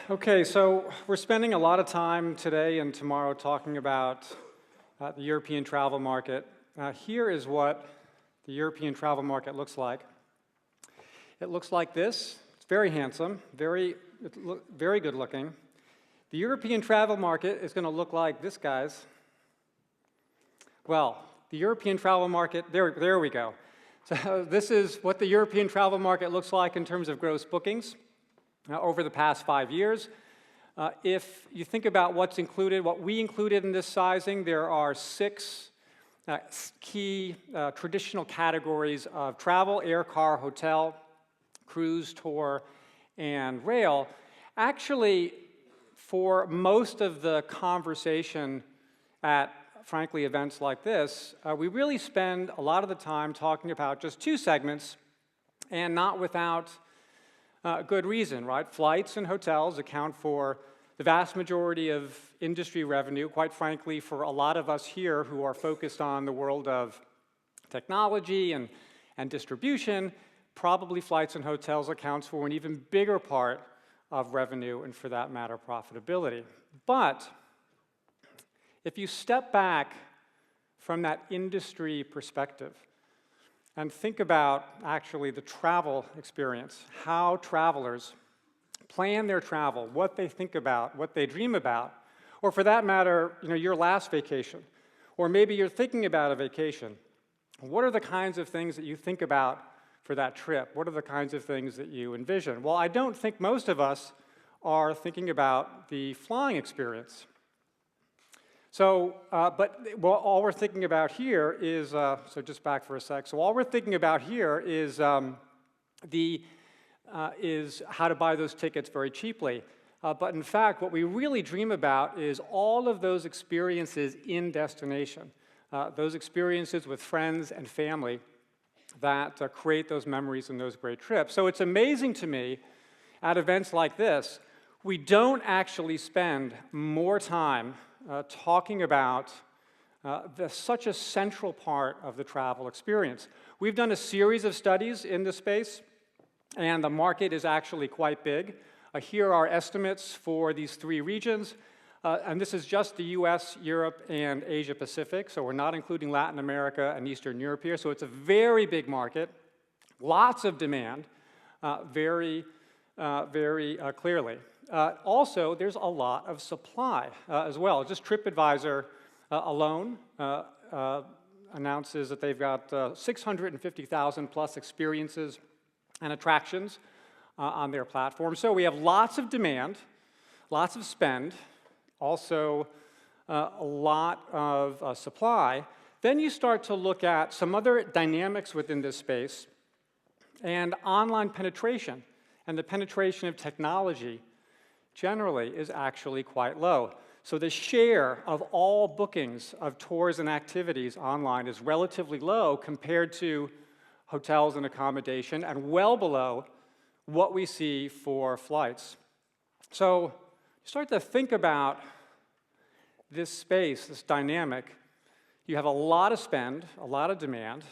Okay, so we're spending a lot of time today and tomorrow talking about the European travel market. Here is what the European travel market looks like. It looks like this. It's very handsome, very good looking. The European travel market is going to look like this, guys. Well, the European travel market, there we go. So this is what the European travel market looks like in terms of gross bookings over the past 5 years. If you think about what's included, what we included in this sizing, there are 6 key traditional categories of travel: air, car, hotel, cruise, tour, and rail. Actually, for most of the conversation at, frankly, events like this, we really spend a lot of the time talking about just 2 segments, and not without good reason, right? Flights and hotels account for the vast majority of industry revenue. Quite frankly, for a lot of us here who are focused on the world of technology and distribution, probably flights and hotels accounts for an even bigger part of revenue and, for that matter, profitability. But if you step back from that industry perspective and think about actually the travel experience, how travelers plan their travel, what they think about, what they dream about, or for that matter, your last vacation, or maybe you're thinking about a vacation, what are the kinds of things that you think about for that trip? What are the kinds of things that you envision? Well, I don't think most of us are thinking about the flying experience. So, all we're thinking about here is, so just back for a sec. So all we're thinking about here is is how to buy those tickets very cheaply. But in fact, what we really dream about is all of those experiences in destination, those experiences with friends and family that create those memories and those great trips. So it's amazing to me, at events like this, we don't actually spend more time talking about such a central part of the travel experience. We've done a series of studies in this space, and the market is actually quite big. Here are estimates for these 3 regions, and this is just the US, Europe, and Asia Pacific, so we're not including Latin America and Eastern Europe here, so it's a very big market, lots of demand, very clearly. Also, there's a lot of supply as well. Just TripAdvisor alone announces that they've got 650,000 plus experiences and attractions on their platform. So we have lots of demand, lots of spend, also a lot of supply. Then you start to look at some other dynamics within this space, and online penetration and the penetration of technology generally is actually quite low. So the share of all bookings of tours and activities online is relatively low compared to hotels and accommodation, and well below what we see for flights. So you start to think about this space, this dynamic. You have a lot of spend, a lot of demand.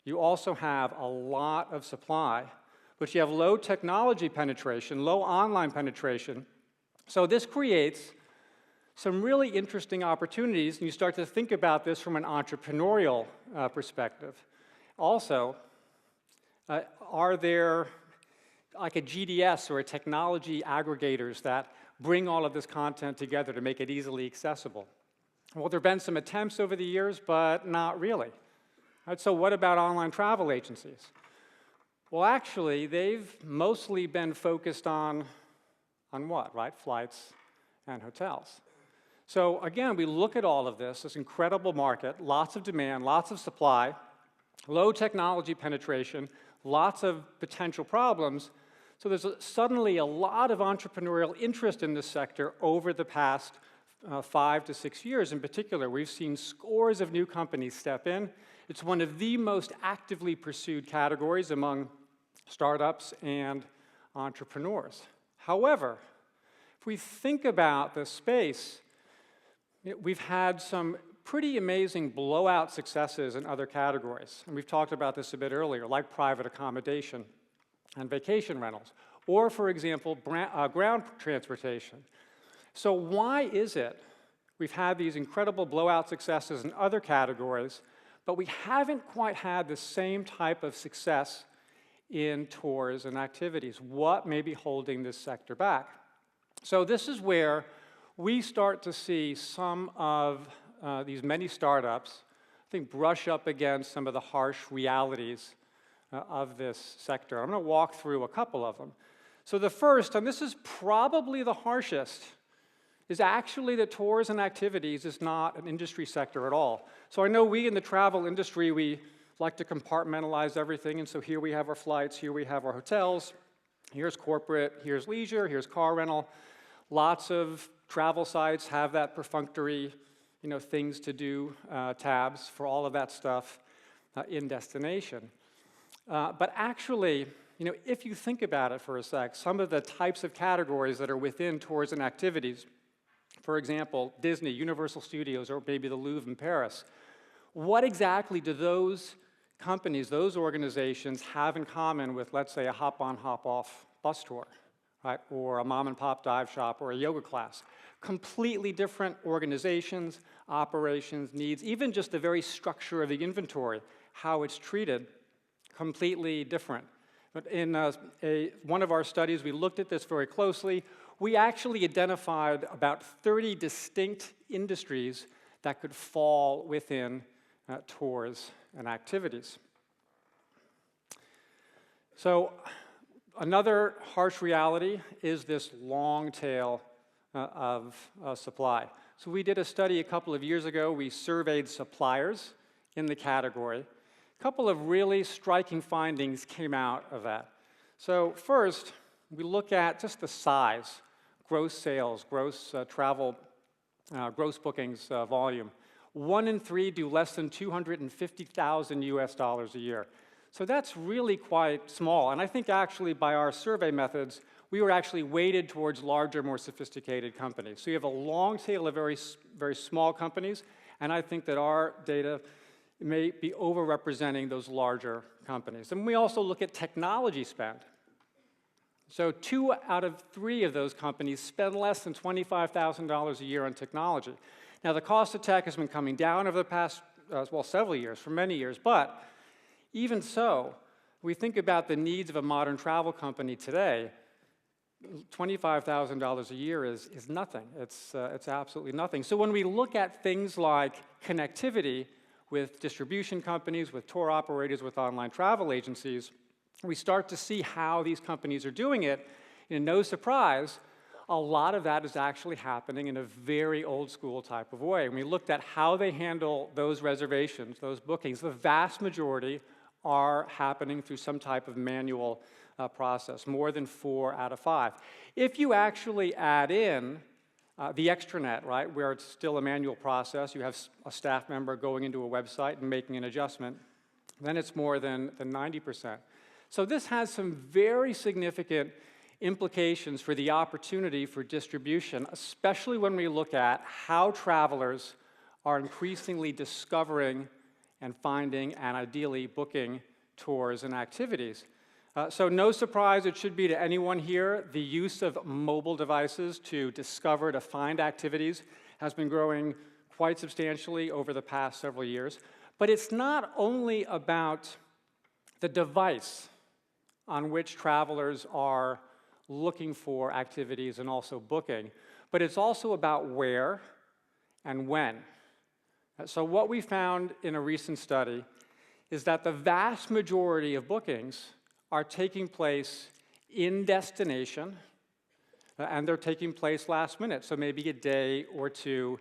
You also have a lot of supply, but you have low technology penetration, low online penetration. So this creates some really interesting opportunities, and you start to think about this from an entrepreneurial perspective. Also, are there like a GDS or a technology aggregators that bring all of this content together to make it easily accessible? Well, there have been some attempts over the years, but not really. Right, so what about online travel agencies? Well, actually, they've mostly been focused on what, right? Flights and hotels. So again, we look at all of this incredible market, lots of demand, lots of supply, low technology penetration, lots of potential problems. So there's suddenly a lot of entrepreneurial interest in this sector over the past 5 to 6 years. In particular, we've seen scores of new companies step in. It's one of the most actively pursued categories among startups and entrepreneurs. However, if we think about the space, we've had some pretty amazing blowout successes in other categories. And we've talked about this a bit earlier, like private accommodation and vacation rentals. or, for example, ground transportation. So why is it we've had these incredible blowout successes in other categories, but we haven't quite had the same type of success in tours and activities? What may be holding this sector back? So this is where we start to see some of these many startups, I think, brush up against some of the harsh realities of this sector. I'm going to walk through a couple of them. So the first, and this is probably the harshest, is actually that tours and activities is not an industry sector at all. So I know we in the travel industry, we like to compartmentalize everything, and so here we have our flights, here we have our hotels, here's corporate, here's leisure, here's car rental. Lots of travel sites have that perfunctory, things to do tabs for all of that stuff in destination. But actually, if you think about it for a sec, some of the types of categories that are within tours and activities, for example, Disney, Universal Studios, or maybe the Louvre in Paris, what exactly do those companies, those organizations have in common with, let's say, a hop-on, hop-off bus tour, right? Or a mom-and-pop dive shop or a yoga class? Completely different organizations, operations, needs, even just the very structure of the inventory, how it's treated, completely different. But in one of our studies, we looked at this very closely. We actually identified about 30 distinct industries that could fall within tours and activities. So another harsh reality is this long tail of supply. So we did a study a couple of years ago. We surveyed suppliers in the category. A couple of really striking findings came out of that. So first, we look at just the size, gross sales, gross travel, gross bookings volume. 1 in 3 do less than $250,000 US a year. So that's really quite small. And I think actually by our survey methods, we were actually weighted towards larger, more sophisticated companies. So you have a long tail of very, very small companies, and I think that our data may be overrepresenting those larger companies. And we also look at technology spend. So 2 out of 3 of those companies spend less than $25,000 a year on technology. Now, the cost of tech has been coming down over the past, several years, for many years, but even so, we think about the needs of a modern travel company today. $25,000 a year is nothing. It's absolutely nothing. So when we look at things like connectivity with distribution companies, with tour operators, with online travel agencies, we start to see how these companies are doing it. And no surprise, a lot of that is actually happening in a very old school type of way. And we looked at how they handle those reservations, those bookings. The vast majority are happening through some type of manual process, more than 4 out of 5. If you actually add in the extranet, right, where it's still a manual process, you have a staff member going into a website and making an adjustment, then it's more than 90%. So this has some very significant implications for the opportunity for distribution, especially when we look at how travelers are increasingly discovering and finding and ideally booking tours and activities. So no surprise it should be to anyone here, the use of mobile devices to discover, to find activities has been growing quite substantially over the past several years. But it's not only about the device on which travelers are looking for activities and also booking, but it's also about where and when. So what we found in a recent study is that the vast majority of bookings are taking place in destination, and they're taking place last minute, so maybe a day or two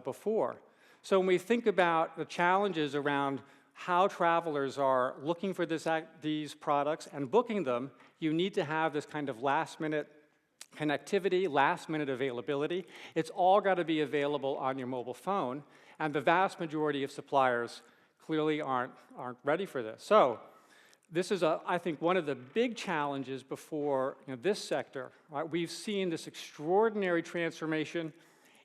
before. So when we think about the challenges around how travelers are looking for these products and booking them, you need to have this kind of last-minute connectivity, last-minute availability. It's all got to be available on your mobile phone, and the vast majority of suppliers clearly aren't ready for this. So this is, I think, one of the big challenges before this sector. Right? We've seen this extraordinary transformation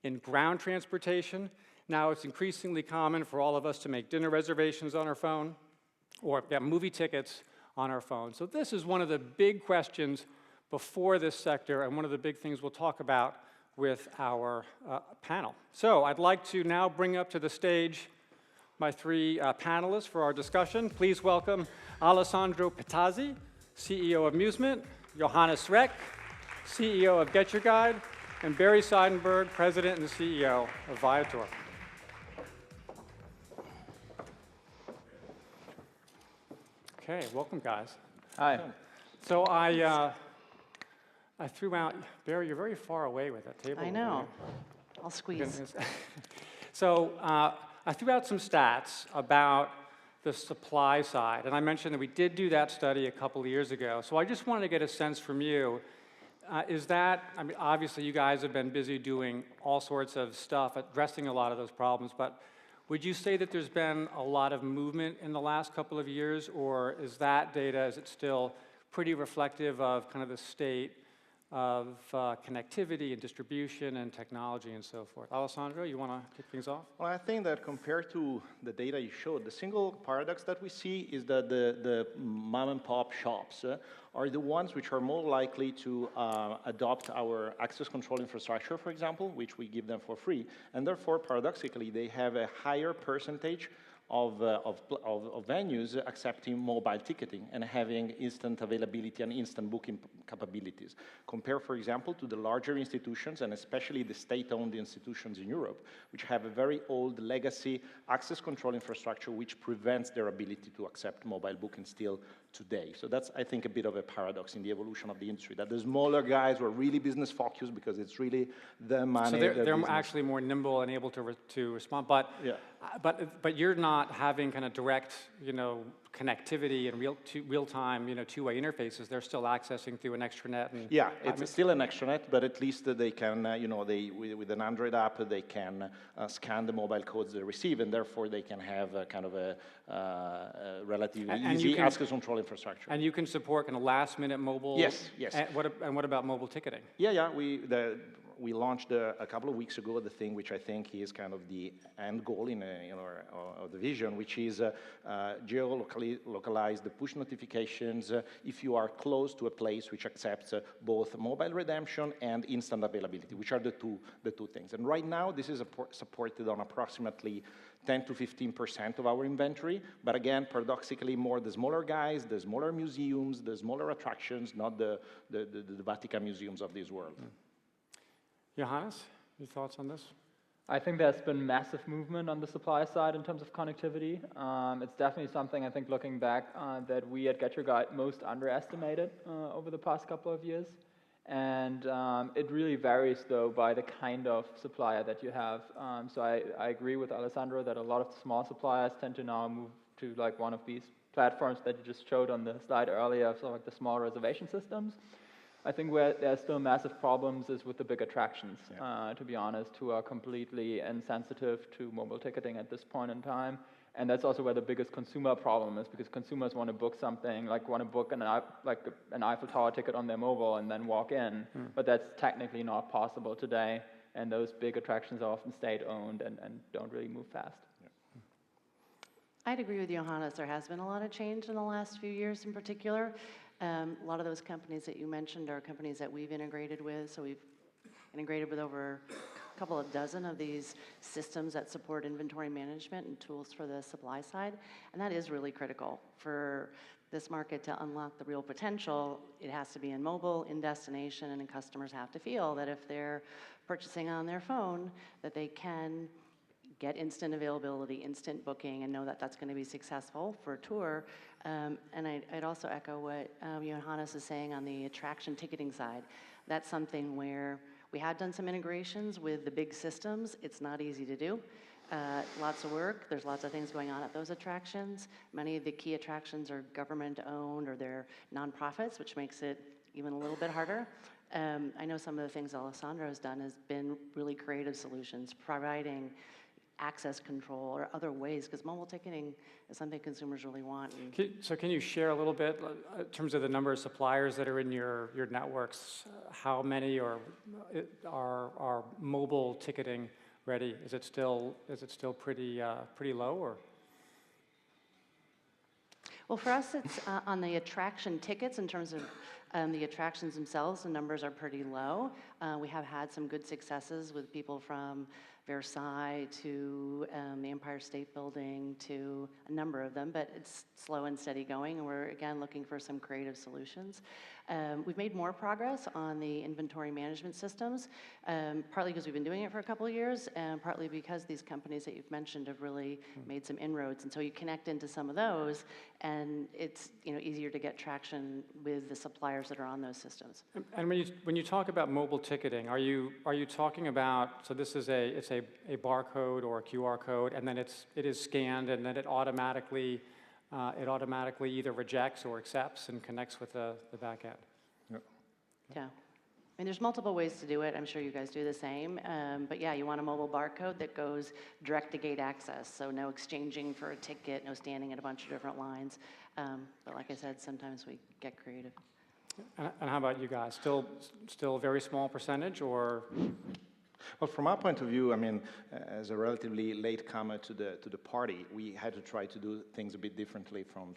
in ground transportation. Now it's increasingly common for all of us to make dinner reservations on our phone or get movie tickets on our phone. So this is one of the big questions before this sector and one of the big things we'll talk about with our panel. So I'd like to now bring up to the stage my three panelists for our discussion. Please welcome Alessandro Petazzi, CEO of Musement, Johannes Reck, CEO of GetYourGuide, and Barry Seidenberg, President and CEO of Viator. Okay, welcome, guys. Hi. So I threw out, Barry, you're very far away with that table. I know. I'll squeeze. So I threw out some stats about the supply side, and I mentioned that we did do that study a couple of years ago. So I just wanted to get a sense from you. Is that, I mean, obviously you guys have been busy doing all sorts of stuff, addressing a lot of those problems, but would you say that there's been a lot of movement in the last couple of years, or is that data, is it still pretty reflective of kind of the state of connectivity and distribution and technology and so forth? Alessandro, you want to kick things off? Well, I think that compared to the data you showed, the single paradox that we see is that the mom-and-pop shops are the ones which are more likely to adopt our access control infrastructure, for example, which we give them for free, and therefore, paradoxically, they have a higher percentage of venues accepting mobile ticketing and having instant availability and instant booking capabilities. Compare, for example, to the larger institutions, and especially the state-owned institutions in Europe, which have a very old legacy access control infrastructure which prevents their ability to accept mobile booking still today. So that's, I think, a bit of a paradox in the evolution of the industry, that the smaller guys were really business-focused because it's really the money. So they're actually more nimble and able to respond, but, yeah. But you're not having kind of direct, connectivity and real-time, two-way interfaces. They're still accessing through an extranet. And, yeah, it's still an extranet, but at least they can, with an Android app, they can scan the mobile codes they receive, and therefore they can have a kind of a relatively easy access control infrastructure. And you can support kind of last-minute mobile. Yes, yes. And what about mobile ticketing? Yeah. We launched a couple of weeks ago the thing which I think is kind of the end goal of the vision, which is localize the push notifications if you are close to a place which accepts both mobile redemption and instant availability, which are the two things. And right now, this is supported on approximately 10 to 15% of our inventory, but again, paradoxically, more the smaller guys, the smaller museums, the smaller attractions, not the Vatican museums of this world. Johannes, your thoughts on this? I think there's been massive movement on the supply side in terms of connectivity. It's definitely something, I think, looking back, that we at GetYourGuide most underestimated over the past couple of years. And it really varies, though, by the kind of supplier that you have. So I agree with Alessandro that a lot of small suppliers tend to now move to like one of these platforms that you just showed on the slide earlier, so like the small reservation systems. I think where there's still massive problems is with the big attractions, to be honest, who are completely insensitive to mobile ticketing at this point in time. And that's also where the biggest consumer problem is, because consumers want to book something, like want to book an Eiffel Tower ticket on their mobile and then walk in. But that's technically not possible today. And those big attractions are often state-owned and don't really move fast. I'd agree with Johannes. There has been a lot of change in the last few years in particular. A lot of those companies that you mentioned are companies that we've integrated with. So we've integrated with over a couple of dozen of these systems that support inventory management and tools for the supply side. And that is really critical for this market to unlock the real potential. It has to be in mobile, in destination, and customers have to feel that if they're purchasing on their phone, that they can get instant availability, instant booking, and know that that's going to be successful for a tour. And I'd also echo what Johannes is saying on the attraction ticketing side. That's something where we have done some integrations with the big systems. It's not easy to do. Lots of work. There's lots of things going on at those attractions. Many of the key attractions are government-owned or they're nonprofits, which makes it even a little bit harder. I know some of the things Alessandro has done has been really creative solutions, providing access control or other ways, because mobile ticketing is something consumers really want. So can you share a little bit in terms of the number of suppliers that are in your networks? How many are mobile ticketing ready? Is it still pretty low, or? Well, for us, it's on the attraction tickets in terms of the attractions themselves, the numbers are pretty low. We have had some good successes with people from Versailles to the Empire State Building to a number of them, but it's slow and steady going, and we're, again, looking for some creative solutions. We've made more progress on the inventory management systems, partly because we've been doing it for a couple of years, and partly because these companies that you've mentioned have really made some inroads, and so you connect into some of those, and it's easier to get traction with the suppliers that are on those systems. And when you talk about mobile ticketing, are you talking about, so this is it's a barcode or a QR code, and then it is scanned, and then it automatically either rejects or accepts and connects with the back end? Yep. Yeah. I mean, there's multiple ways to do it. I'm sure you guys do the same. But yeah, you want a mobile barcode that goes direct to gate access. So no exchanging for a ticket, no standing at a bunch of different lines. But like I said, sometimes we get creative. And how about you guys? Still a very small percentage, or? Well, from our point of view, I mean, as a relatively late comer to the party, we had to try to do things a bit differently from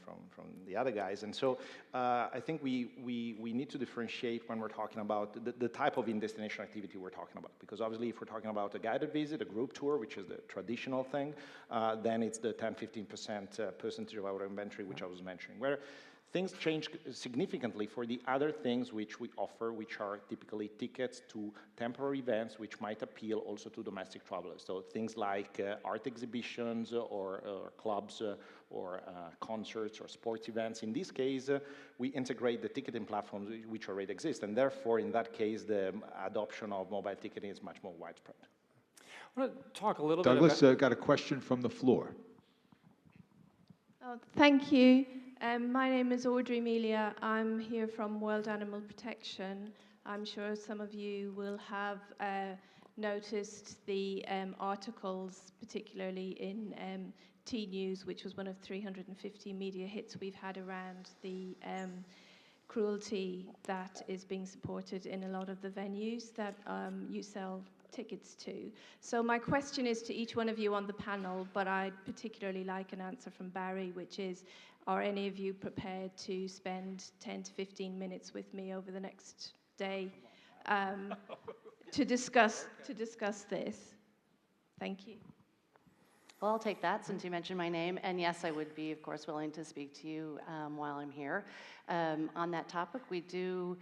the other guys. And so I think we need to differentiate when we're talking about the type of in-destination activity we're talking about. Because obviously, if we're talking about a guided visit, a group tour, which is the traditional thing, then it's the 10-15% percentage of our inventory, which I was mentioning, where things change significantly for the other things which we offer, which are typically tickets to temporary events, which might appeal also to domestic travelers. So things like art exhibitions or clubs or concerts or sports events. In this case, we integrate the ticketing platforms which already exist, and therefore, in that case, the adoption of mobile ticketing is much more widespread. I want to talk a little Douglas, bit about... got a question from the floor. Oh, thank you. My name is Audrey Amelia. I'm here from World Animal Protection. I'm sure some of you will have noticed the articles, particularly in T-News, which was one of 350 media hits we've had around the cruelty that is being supported in a lot of the venues that you sell tickets to. So my question is to each one of you on the panel, but I'd particularly like an answer from Barry, which is, are any of you prepared to spend 10 to 15 minutes with me over the next day to discuss this? Thank you. Well, I'll take that since you mentioned my name. And yes, I would be, of course, willing to speak to you while I'm here. On that topic, we do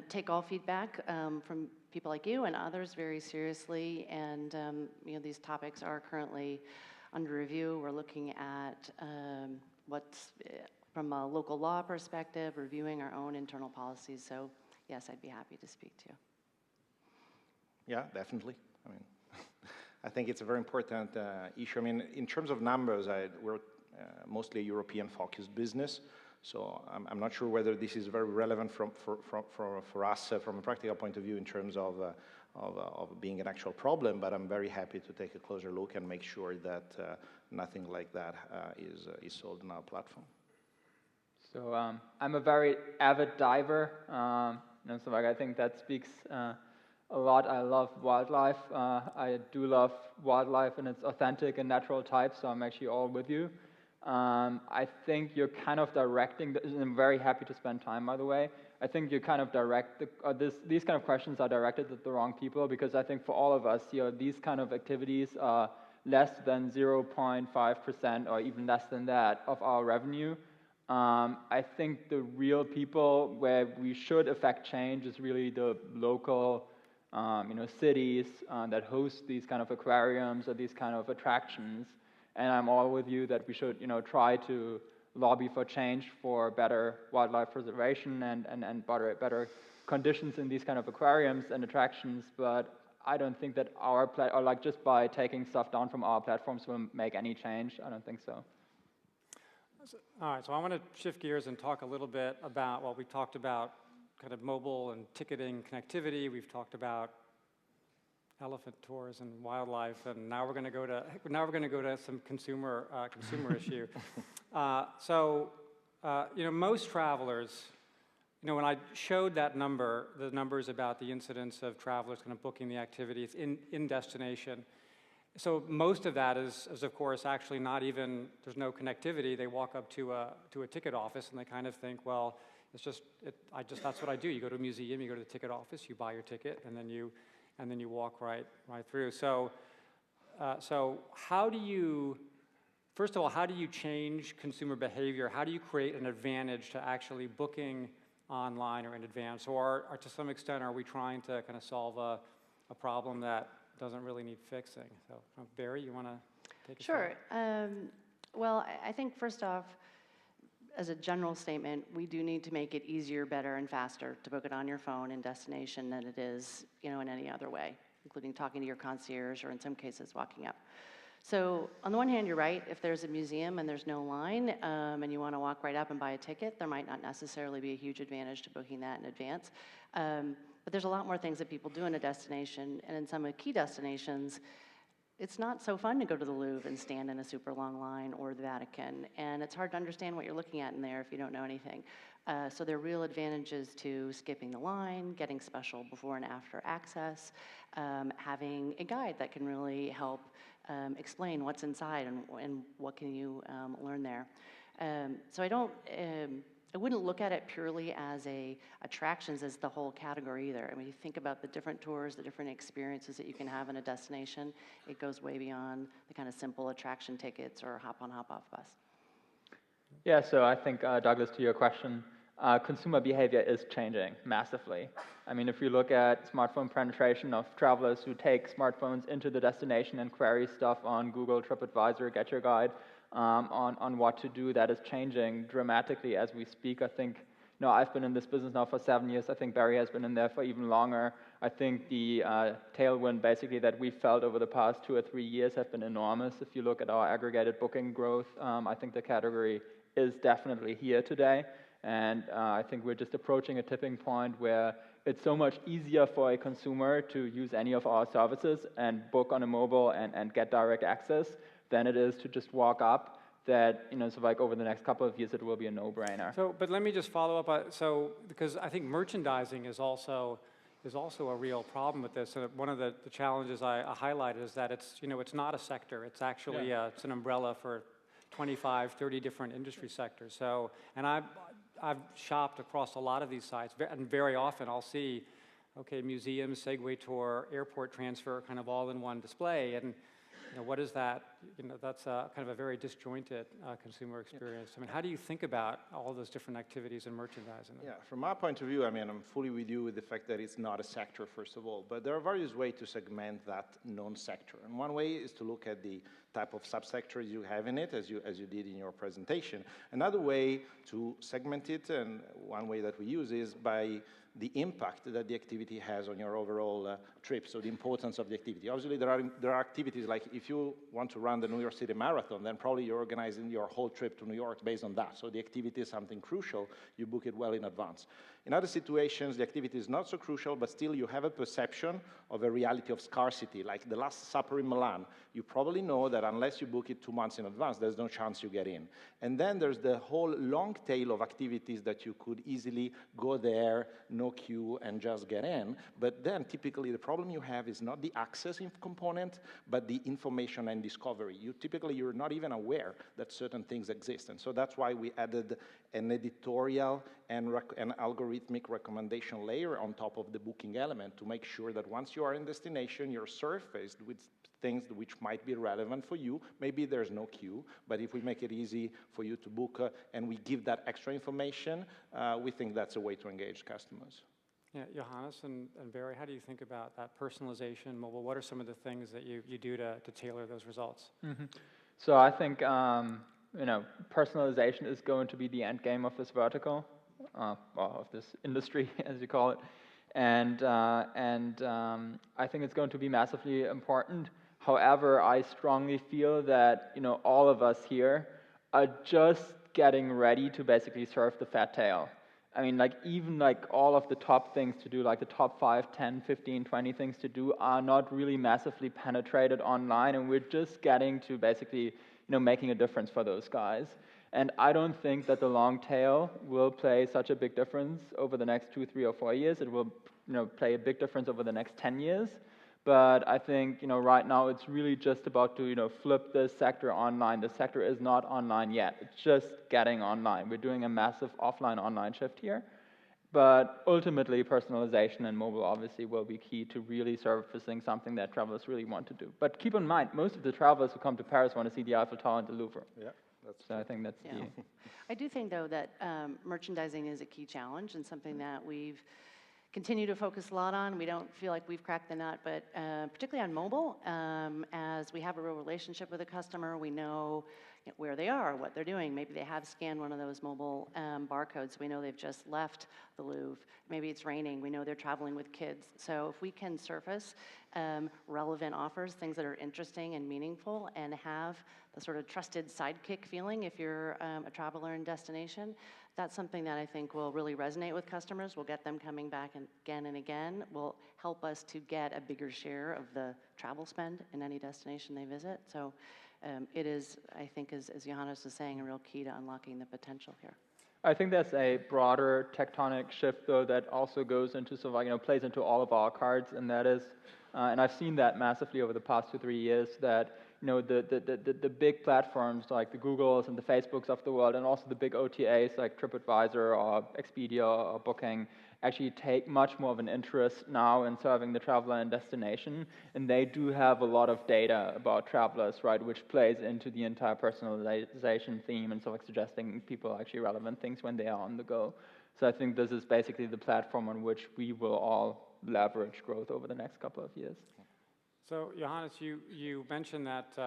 take all feedback from people like you and others very seriously. And these topics are currently under review. We're looking at what's from a local law perspective, reviewing our own internal policies. So yes, I'd be happy to speak to you. Yeah, definitely. I mean, I think it's a very important issue. I mean, in terms of numbers, we're mostly a European-focused business, so I'm not sure whether this is very relevant for us from a practical point of view in terms of being an actual problem, but I'm very happy to take a closer look and make sure that nothing like that is sold on our platform. So I'm a very avid diver, and so I think that speaks a lot. I love wildlife. I do love wildlife in its authentic and natural type, so I'm actually all with you. I think you're kind of directing, I'm very happy to spend time, by the way. I think you kind of these kind of questions are directed at the wrong people, because I think for all of us, these kind of activities are less than 0.5% or even less than that of our revenue. I think the real people where we should affect change is really the local cities that host these kind of aquariums or these kind of attractions. And I'm all with you that we should, try to lobby for change for better wildlife preservation and better conditions in these kind of aquariums and attractions. But I don't think that just by taking stuff down from our platforms will make any change. I don't think so. All right, so I want to shift gears and talk a little bit about, well, we talked about kind of mobile and ticketing connectivity. We've talked about elephant tours and wildlife, and now we're going to go to some consumer issue. Most travelers, when I showed that number, the numbers about the incidence of travelers kind of booking the activities in destination, So most of that is of course, actually not even, there's no connectivity. They walk up to a ticket office and they kind of think, well, it's just, that's what I do. You go to a museum, you go to the ticket office, you buy your ticket, and then you walk right through. So how do you, first of all, how do you change consumer behavior? How do you create an advantage to actually booking online or in advance? Or to some extent, are we trying to kind of solve a problem that doesn't really need fixing? So, Barry, you want to take a Sure. shot? Well, I think first off, as a general statement, we do need to make it easier, better, and faster to book it on your phone in destination than it is, in any other way, including talking to your concierge or in some cases walking up. So on the one hand, you're right. If there's a museum and there's no line and you want to walk right up and buy a ticket, there might not necessarily be a huge advantage to booking that in advance. But there's a lot more things that people do in a destination, and in some of the key destinations, it's not so fun to go to the Louvre and stand in a super long line, or the Vatican, and it's hard to understand what you're looking at in there if you don't know anything. So there are real advantages to skipping the line, getting special before and after access, having a guide that can really help explain what's inside and what can you learn there. So I wouldn't look at it purely as attractions as the whole category either. I mean, you think about the different tours, the different experiences that you can have in a destination. It goes way beyond the kind of simple attraction tickets or hop on, hop off bus. Yeah, so I think, Douglas, to your question, consumer behavior is changing massively. I mean, if you look at smartphone penetration of travelers who take smartphones into the destination and query stuff on Google, TripAdvisor, GetYourGuide, on what to do, that is changing dramatically as we speak. I think, I've been in this business now for 7 years. I think Barry has been in there for even longer. I think the tailwind basically that we felt over the past 2 or 3 years have been enormous. If you look at our aggregated booking growth, I think the category is definitely here today. And I think we're just approaching a tipping point where it's so much easier for a consumer to use any of our services and book on a mobile and get direct access than it is to just walk up, that, so like over the next couple of years, it will be a no-brainer. So, but let me just follow up. Because I think merchandising is also a real problem with this. And one of the challenges I highlighted is that it's not a sector. It's actually it's an umbrella for 25, 30 different industry sectors. So, and I've shopped across a lot of these sites, and very often I'll see, okay, museum, Segway tour, airport transfer, kind of all in one display. And what is that? That's kind of a very disjointed consumer experience. I mean, how do you think about all those different activities and merchandising? Yeah, from our point of view, I mean, I'm fully with you with the fact that it's not a sector, first of all, but there are various ways to segment that non-sector. And one way is to look at the type of subsectors you have in it, as you did in your presentation. Another way to segment it, and one way that we use, is by the impact that the activity has on your overall trip, so the importance of the activity. Obviously, there are activities like if you want to run the New York City Marathon, then probably you're organizing your whole trip to New York based on that. So the activity is something crucial, you book it well in advance. In other situations, the activity is not so crucial, but still you have a perception of a reality of scarcity, like the Last Supper in Milan. You probably know that unless you book it 2 months in advance, there's no chance you get in. And then there's the whole long tail of activities that you could easily go there, no queue, and just get in. But then typically the problem you have is not the access component, but the information and discovery. You're not even aware that certain things exist. And so that's why we added an editorial and an algorithmic recommendation layer on top of the booking element to make sure that once you are in destination, you're surfaced with things which might be relevant for you. Maybe there's no queue, but if we make it easy for you to book and we give that extra information, we think that's a way to engage customers. Yeah, Johannes and Barry, how do you think about that personalization mobile? What are some of the things that you do to tailor those results? Mm-hmm. So I think personalization is going to be the end game of this vertical, of this industry, as you call it, and I think it's going to be massively important. However, I strongly feel that all of us here are just getting ready to basically surf the fat tail. I mean, even all of the top things to do, like the top 5, 10, 15, 20 things to do are not really massively penetrated online, and we're just getting to basically, making a difference for those guys. And I don't think that the long tail will play such a big difference over the next 2, 3, or 4 years. It will, play a big difference over the next 10 years. But I think, right now it's really just about to, flip this sector online. The sector is not online yet. It's just getting online. We're doing a massive offline-online shift here. But ultimately, personalization and mobile obviously will be key to really surfacing something that travelers really want to do. But keep in mind, most of the travelers who come to Paris want to see the Eiffel Tower and the Louvre. Yeah, that's So I think that's Yeah. the... I do think, though, that merchandising is a key challenge and something that we've continued to focus a lot on. We don't feel like we've cracked the nut, but particularly on mobile, as we have a real relationship with a customer, we know where they are, what they're doing. Maybe they have scanned one of those mobile barcodes. We know they've just left the Louvre. Maybe it's raining. We know they're traveling with kids. So if we can surface relevant offers, things that are interesting and meaningful, and have the sort of trusted sidekick feeling if you're a traveler in destination, that's something that I think will really resonate with customers, will get them coming back again and again, will help us to get a bigger share of the travel spend in any destination they visit. So it is, I think, as Johannes was saying, a real key to unlocking the potential here. I think there's a broader tectonic shift, though, that also goes into sort of plays into all of our cards, and that is, and I've seen that massively over the past 2-3 years, that the big platforms like the Googles and the Facebooks of the world, and also the big OTAs like TripAdvisor or Expedia or Booking, actually take much more of an interest now in serving the traveler and destination, and they do have a lot of data about travelers, right, which plays into the entire personalization theme and sort of suggesting people actually relevant things when they are on the go. So I think this is basically the platform on which we will all leverage growth over the next couple of years. So, Johannes, you mentioned that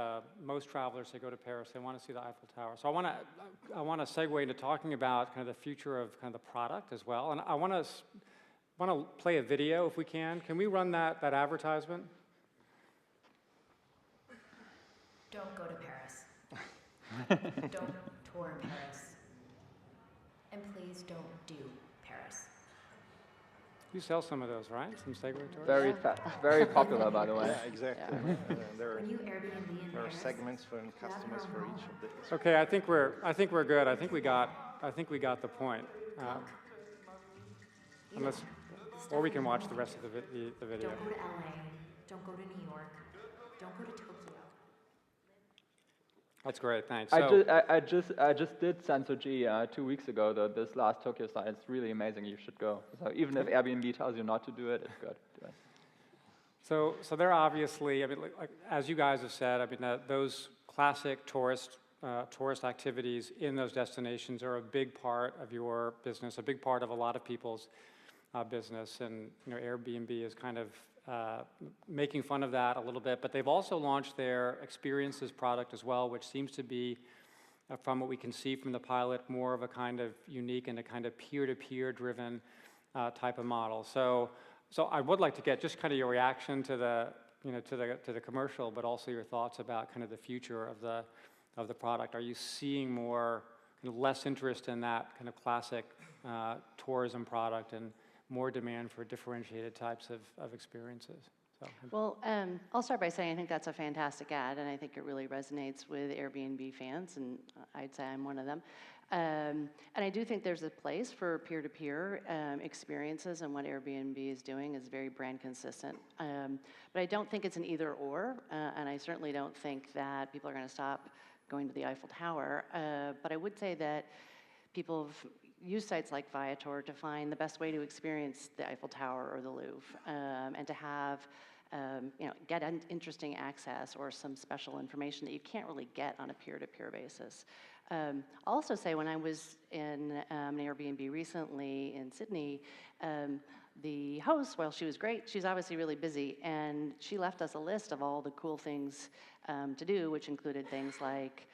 most travelers, they go to Paris, they want to see the Eiffel Tower. So I want to segue into talking about kind of the future of kind of the product as well. And I want to play a video if we can. Can we run that advertisement? Don't go to Paris. Don't tour in Paris. And please don't do Paris. You sell some of those, right? Some Segway tours? Very popular, by the way. Yeah, exactly. There When you Airbnb in are Paris, segments for customers for each of these. Okay, I think we're good. I think we got the point. Unless, or we can watch the rest of the video. don't go to LA, don't go to New York, don't go to Tokyo. That's great. Thanks. I just did Sensor G 2 weeks ago. This last Tokyo site, it's really amazing. You should go. So even if Airbnb tells you not to do it, it's good. Do it. So they're obviously, I mean, like as you guys have said, I mean, those classic tourist activities in those destinations are a big part of your business, a big part of a lot of people's business, and Airbnb is kind of making fun of that a little bit, but they've also launched their experiences product as well, which seems to be, from what we can see from the pilot, more of a kind of unique and a kind of peer-to-peer driven type of model. So I would like to get just kind of your reaction to the to the commercial, but also your thoughts about kind of the future of the product. Are you seeing more kind of less interest in that kind of classic tourism product and more demand for differentiated types of experiences? So. Well, I'll start by saying I think that's a fantastic ad, and I think it really resonates with Airbnb fans, and I'd say I'm one of them. And I do think there's a place for peer-to-peer experiences, and what Airbnb is doing is very brand consistent. But I don't think it's an either-or, and I certainly don't think that people are going to stop going to the Eiffel Tower. But I would say that people have used sites like Viator to find the best way to experience the Eiffel Tower or the Louvre, and to have get interesting access or some special information that you can't really get on a peer-to-peer basis. I'll also say when I was in an Airbnb recently in Sydney, the host, well, she was great. She's obviously really busy, and she left us a list of all the cool things to do, which included things like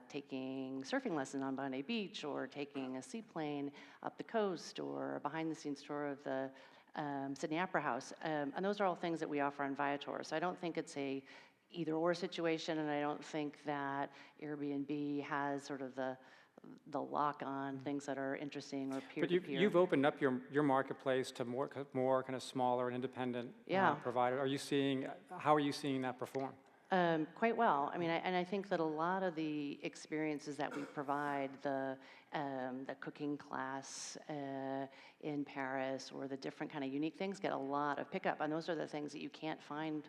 taking surfing lessons on Bondi Beach, or taking a seaplane up the coast, or a behind-the-scenes tour of the Sydney Opera House. And those are all things that we offer on Viator. So I don't think it's a either-or situation, and I don't think that Airbnb has sort of the lock on things that are interesting or peer-to-peer. But you've opened up your marketplace to more kind of smaller and independent providers. How are you seeing that perform? Quite well. I mean, and I think that a lot of the experiences that we provide, the cooking class in Paris or the different kind of unique things get a lot of pickup. And those are the things that you can't find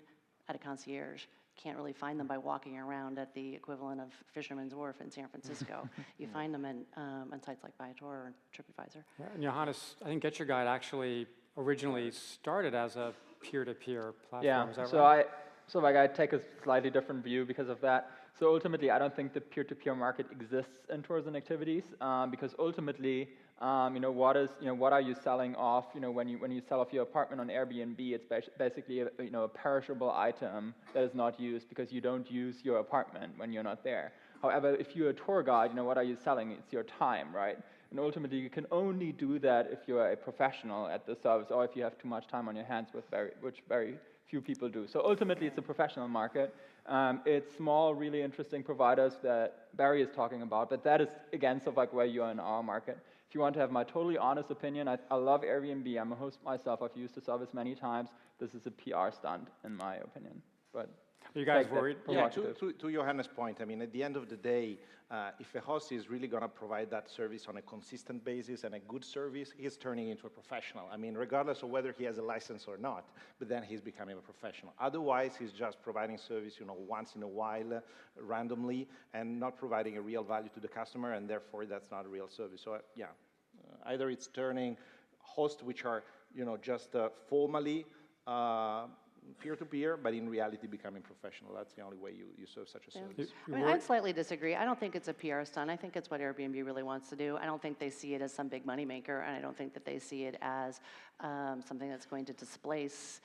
at a concierge. You can't really find them by walking around at the equivalent of Fisherman's Wharf in San Francisco. You find them on sites like Viator or TripAdvisor. Yeah, and Johannes, I think GetYourGuide actually originally started as a peer-to-peer platform. Is that right? So I take a slightly different view because of that. So ultimately, I don't think the peer-to-peer market exists in tours and activities because ultimately, what are you selling off? When you sell off your apartment on Airbnb, it's basically a perishable item that is not used because you don't use your apartment when you're not there. However, if you're a tour guide, what are you selling? It's your time, right? And ultimately, you can only do that if you're a professional at the service or if you have too much time on your hands, which very few people do. So ultimately, it's a professional market. It's small, really interesting providers that Barry is talking about, but that is, again, sort of like where you are in our market. If you want to have my totally honest opinion, I love Airbnb. I'm a host myself. I've used the service many times. This is a PR stunt, in my opinion. But are you guys worried? Yeah, to Johannes' point, I mean, at the end of the day, if a host is really going to provide that service on a consistent basis and a good service, he's turning into a professional. I mean, regardless of whether he has a license or not, but then he's becoming a professional. Otherwise, he's just providing service, once in a while, randomly, and not providing a real value to the customer, and therefore that's not a real service. So, either it's turning hosts which are, just formally peer-to-peer, but in reality becoming professional. That's the only way you serve such a service. I mean, I'd slightly disagree. I don't think it's a PR stunt. I think it's what Airbnb really wants to do. I don't think they see it as some big moneymaker, and I don't think that they see it as something that's going to displace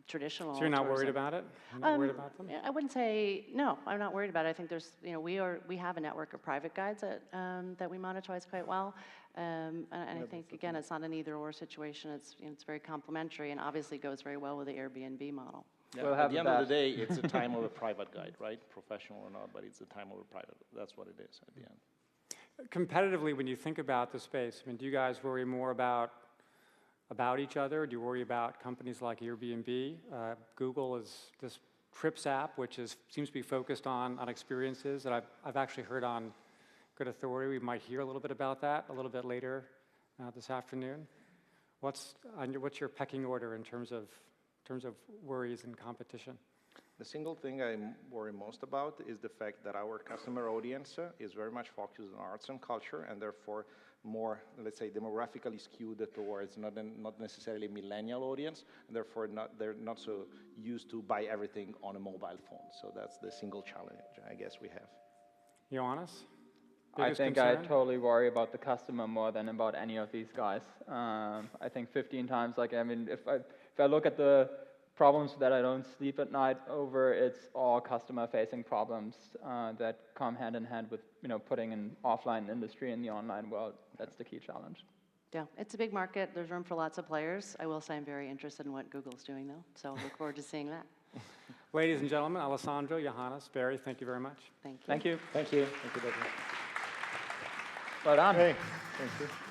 traditional So you're not tourism. worried about it? You're not worried about them? I wouldn't say, no, I'm not worried about it. I think there's, we have a network of private guides that we monetize quite well. And I think, again, it's not an either-or situation. It's very complementary and obviously goes very well with the Airbnb model. Yeah. We'll at the end of the day, it's the time of a private guide, right? Professional or not, but it's the time of a private. That's what it is at the end. Competitively, when you think about the space, I mean, do you guys worry more about each other? Do you worry about companies like Airbnb? Google is this Trips app, which seems to be focused on experiences that I've actually heard on good authority. We might hear a little bit about that a little bit later this afternoon. What's your pecking order in terms of worries and competition? The single thing I worry most about is the fact that our customer audience is very much focused on arts and culture, and therefore more, let's say, demographically skewed towards not necessarily a millennial audience, and therefore they're not so used to buy everything on a mobile phone. So that's the single challenge I guess we have. Johannes? I think I totally worry about the customer more than about any of these guys. I think 15 times, if I look at the problems that I don't sleep at night over, it's all customer-facing problems that come hand in hand with putting an offline industry in the online world. That's the key challenge. Yeah, it's a big market. There's room for lots of players. I will say I'm very interested in what Google's doing, though, so I look forward to seeing that. Ladies and gentlemen, Alessandro, Johannes, Barry, thank you very much. Thank you. Thank you. Thank you. Thank you, Dr. Well done. Hey, thank you.